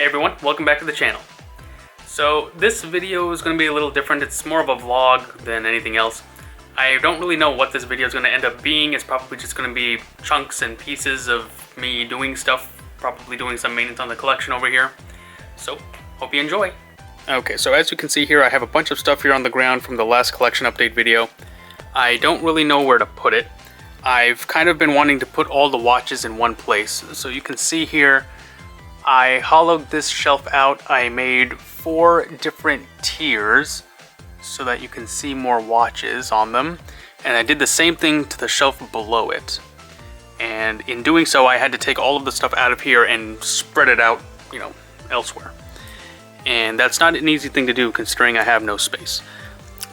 Hey everyone, welcome back to the channel. So this video is going to be a little different. It's more of a vlog than anything else. I don't really know what this video is going to end up being. It's probably just going to be chunks and pieces of me doing stuff, probably doing some maintenance on the collection over here. So, hope you enjoy. Okay, so as you can see here, I have a bunch of stuff here on the ground from the last collection update video. I don't really know where to put it. I've kind of been wanting to put all the watches in one place. So you can see here, I hollowed this shelf out. I made 4 different tiers so that you can see more watches on them. And I did the same thing to the shelf below it. And in doing so, I had to take all of the stuff out of here and spread it out, elsewhere. And that's not an easy thing to do considering I have no space.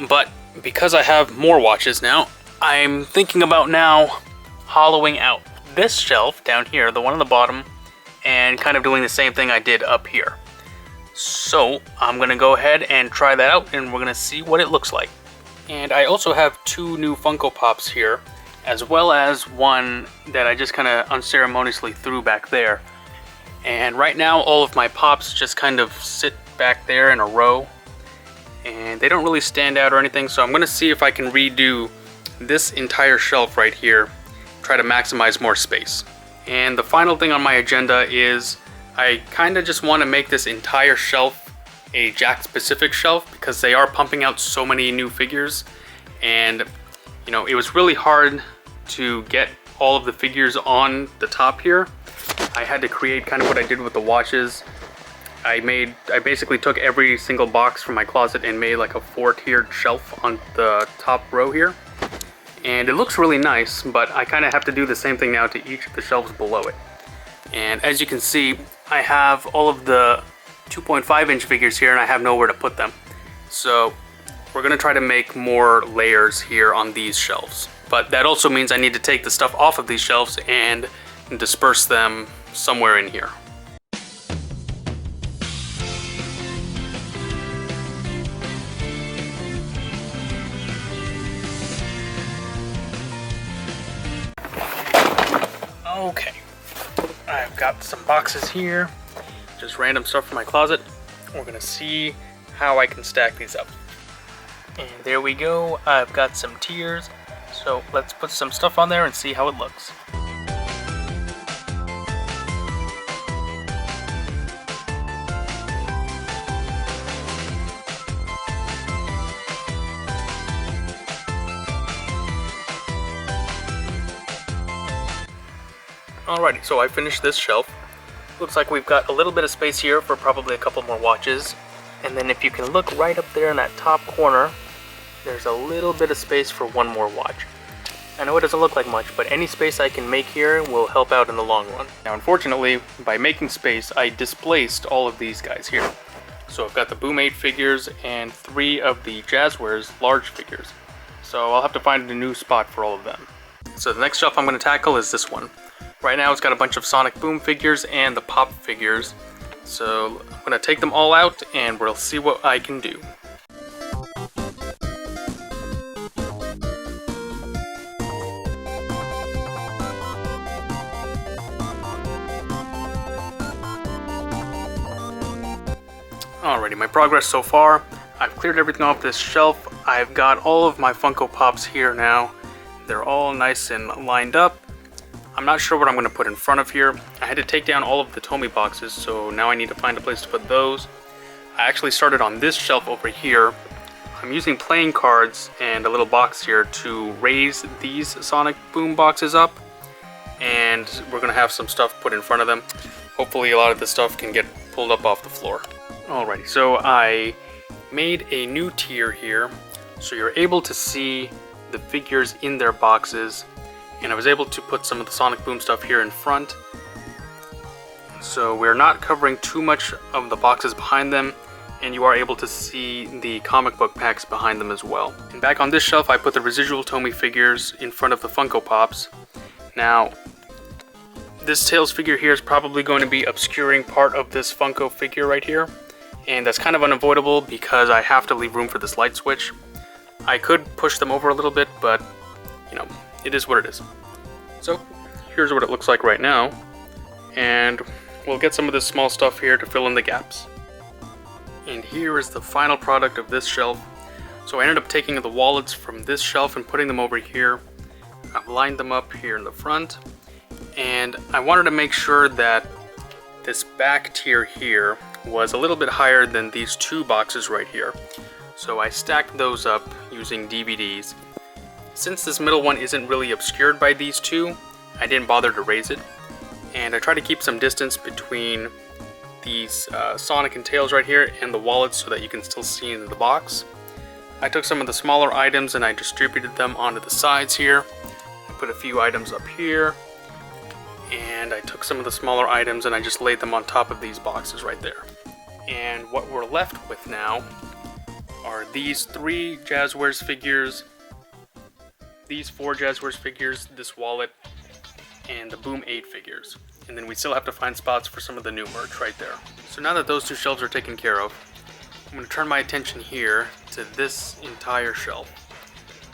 But because I have more watches now, I'm thinking about now hollowing out this shelf down here, the one on the bottom, and kind of doing the same thing I did up here. So I'm gonna go ahead and try that out, and we're gonna see what it looks like. And I also have 2 new Funko Pops here, as well as one that I just kind of unceremoniously threw back there. And right now all of my Pops just kind of sit back there in a row, and they don't really stand out or anything, so I'm gonna see if I can redo this entire shelf right here, try to maximize more space. And the final thing on my agenda is I kind of just want to make this entire shelf a Jakks specific shelf because they are pumping out so many new figures, and it was really hard to get all of the figures on the top here. I had to create kind of what I did with the watches. I basically took every single box from my closet and made like a 4-tiered shelf on the top row here. And it looks really nice, but I kind of have to do the same thing now to each of the shelves below it. And as you can see, I have all of the 2.5-inch figures here, and I have nowhere to put them. So we're going to try to make more layers here on these shelves. But that also means I need to take the stuff off of these shelves and disperse them somewhere in here. Okay, I've got some boxes here, just random stuff from my closet. We're gonna see how I can stack these up. And there we go, I've got some tiers, so let's put some stuff on there and see how it looks. Alrighty, so I finished this shelf. Looks like we've got a little bit of space here for probably a couple more watches. And then if you can look right up there in that top corner, there's a little bit of space for one more watch. I know it doesn't look like much, but any space I can make here will help out in the long run. Now unfortunately, by making space, I displaced all of these guys here. So I've got the Boom 8 figures and 3 of the Jazzwares large figures. So I'll have to find a new spot for all of them. So the next shelf I'm going to tackle is this one. Right now it's got a bunch of Sonic Boom figures and the Pop figures. So I'm going to take them all out and we'll see what I can do. Alrighty, my progress so far. I've cleared everything off this shelf. I've got all of my Funko Pops here now. They're all nice and lined up. I'm not sure what I'm going to put in front of here. I had to take down all of the Tomy boxes, so now I need to find a place to put those. I actually started on this shelf over here. I'm using playing cards and a little box here to raise these Sonic Boom boxes up, and we're going to have some stuff put in front of them. Hopefully a lot of this stuff can get pulled up off the floor. Alrighty, so I made a new tier here, so you're able to see the figures in their boxes. And I was able to put some of the Sonic Boom stuff here in front. So we're not covering too much of the boxes behind them, and you are able to see the comic book packs behind them as well. And back on this shelf I put the residual Tomy figures in front of the Funko Pops. Now, this Tails figure here is probably going to be obscuring part of this Funko figure right here. And that's kind of unavoidable because I have to leave room for this light switch. I could push them over a little bit, but it is what it is. So here's what it looks like right now, and we'll get some of this small stuff here to fill in the gaps. And here is the final product of this shelf. So I ended up taking the wallets from this shelf and putting them over here. I've lined them up here in the front, and I wanted to make sure that this back tier here was a little bit higher than these two boxes right here. So I stacked those up using DVDs. Since this middle one isn't really obscured by these two, I didn't bother to raise it. And I try to keep some distance between these Sonic and Tails right here and the wallets so that you can still see into the box. I took some of the smaller items and I distributed them onto the sides here. I put a few items up here. And I took some of the smaller items and I just laid them on top of these boxes right there. And what we're left with now are these 3 Jazzwares figures, these 4 Jazzwares figures, this wallet, and the Boom 8 figures. And then we still have to find spots for some of the new merch right there. So now that those 2 shelves are taken care of, I'm going to turn my attention here to this entire shelf.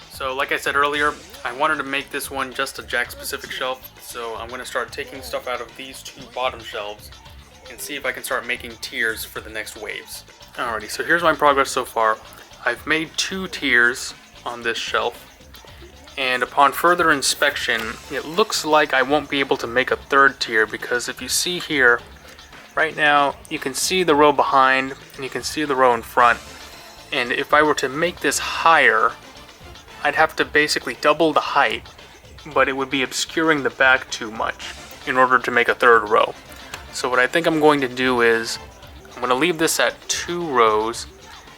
So like I said earlier, I wanted to make this one just a Jakks specific shelf, so I'm going to start taking stuff out of these 2 bottom shelves and see if I can start making tiers for the next waves. Alrighty, so here's my progress so far. I've made 2 tiers on this shelf, and upon further inspection, it looks like I won't be able to make a 3rd tier, because if you see here, right now, you can see the row behind and you can see the row in front, and if I were to make this higher, I'd have to basically double the height, but it would be obscuring the back too much in order to make a 3rd row. So what I think I'm going to do is, I'm going to leave this at 2 rows,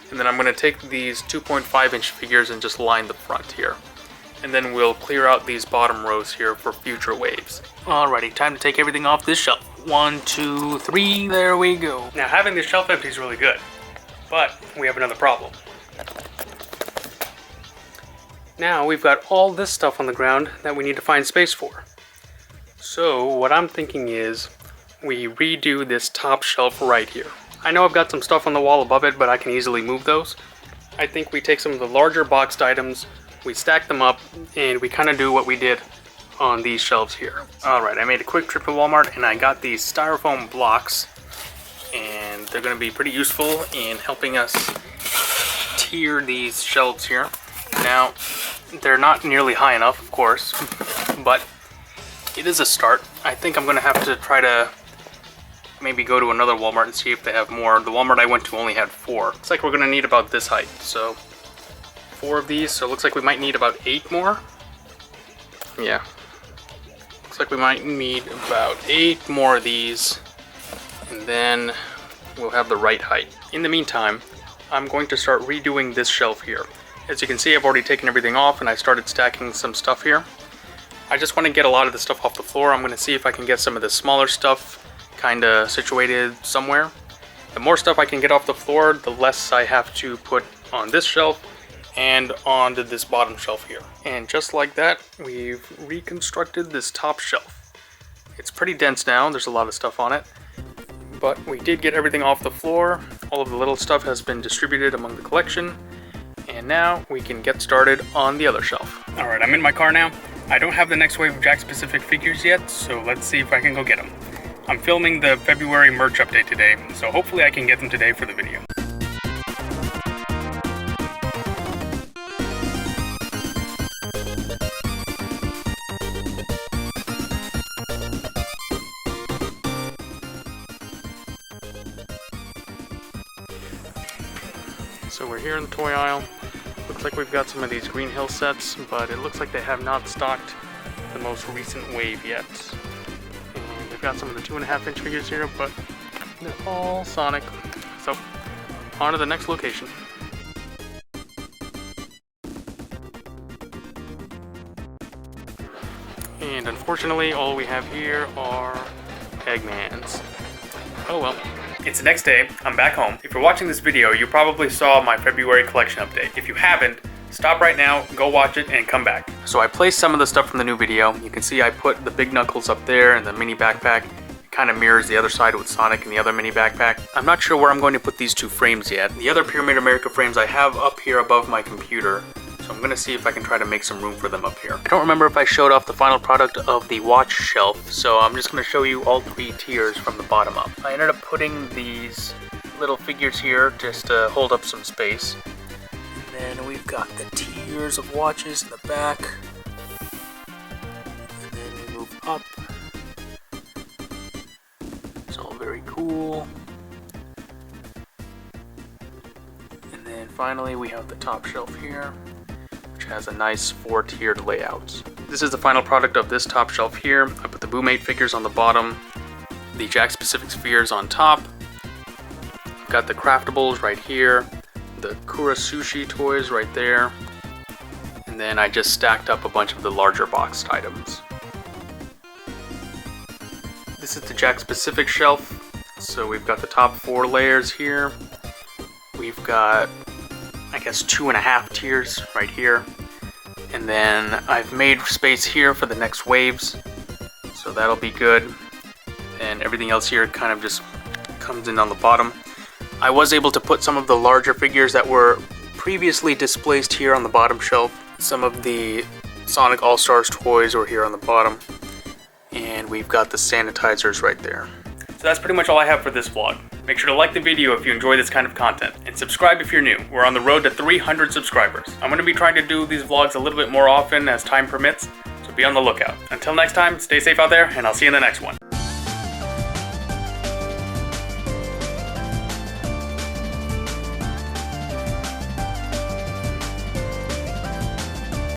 and then I'm going to take these 2.5-inch figures and just line the front here. And then we'll clear out these bottom rows here for future waves. Alrighty, time to take everything off this shelf. 1, 2, 3, there we go. Now having this shelf empty is really good, but we have another problem. Now we've got all this stuff on the ground that we need to find space for. So what I'm thinking is we redo this top shelf right here. I know I've got some stuff on the wall above it, but I can easily move those. I think we take some of the larger boxed items, we stack them up, and we kind of do what we did on these shelves here. Alright, I made a quick trip to Walmart and I got these styrofoam blocks, and they're going to be pretty useful in helping us tier these shelves here. Now, they're not nearly high enough, of course, but it is a start. I think I'm going to have to try to maybe go to another Walmart and see if they have more. The Walmart I went to only had 4. Looks like we're going to need about this height, so 4 of these, so it looks like we might need about 8 more. Yeah. Looks like we might need about 8 more of these, and then we'll have the right height. In the meantime, I'm going to start redoing this shelf here. As you can see, I've already taken everything off and I started stacking some stuff here. I just want to get a lot of the stuff off the floor. I'm going to see if I can get some of the smaller stuff kind of situated somewhere. The more stuff I can get off the floor, the less I have to put on this shelf and onto this bottom shelf here. And just like that, we've reconstructed this top shelf. It's pretty dense now, there's a lot of stuff on it, but we did get everything off the floor. All of the little stuff has been distributed among the collection, and now we can get started on the other shelf. Alright, I'm in my car now. I don't have the next wave of Jakks specific figures yet, so let's see if I can go get them. I'm filming the February merch update today, so hopefully I can get them today for the video. So we're here in the toy aisle. Looks like we've got some of these Green Hill sets, but it looks like they have not stocked the most recent wave yet. And they've got some of the 2.5-inch figures here, but they're all Sonic. So, on to the next location. And unfortunately, all we have here are Eggmans. Oh well. It's the next day, I'm back home. If you're watching this video, you probably saw my February collection update. If you haven't, stop right now, go watch it, and come back. So I placed some of the stuff from the new video. You can see I put the big Knuckles up there and the mini backpack. It kind of mirrors the other side with Sonic and the other mini backpack. I'm not sure where I'm going to put these 2 frames yet. The other Pyramid America frames I have up here above my computer, so So I'm gonna see if I can try to make some room for them up here. I don't remember if I showed off the final product of the watch shelf, so I'm just gonna show you all 3 tiers from the bottom up. I ended up putting these little figures here just to hold up some space. And then we've got the tiers of watches in the back. And then we move up. It's all very cool. And then finally we have the top shelf here, which has a nice 4-tiered layout. This is the final product of this top shelf here. I put the Boomate figures on the bottom, the Jakks Pacific Spheres on top. I've got the craftables right here, the Kura Sushi toys right there, and then I just stacked up a bunch of the larger boxed items. This is the Jakks Pacific shelf. So we've got the top 4 layers here. We've got, I guess, 2.5 tiers right here. And then I've made space here for the next waves. So that'll be good. And everything else here kind of just comes in on the bottom. I was able to put some of the larger figures that were previously displaced here on the bottom shelf. Some of the Sonic All-Stars toys were here on the bottom. And we've got the sanitizers right there. So that's pretty much all I have for this vlog. Make sure to like the video if you enjoy this kind of content, and subscribe if you're new. We're on the road to 300 subscribers. I'm going to be trying to do these vlogs a little bit more often as time permits, so be on the lookout. Until next time, stay safe out there, and I'll see you in the next one.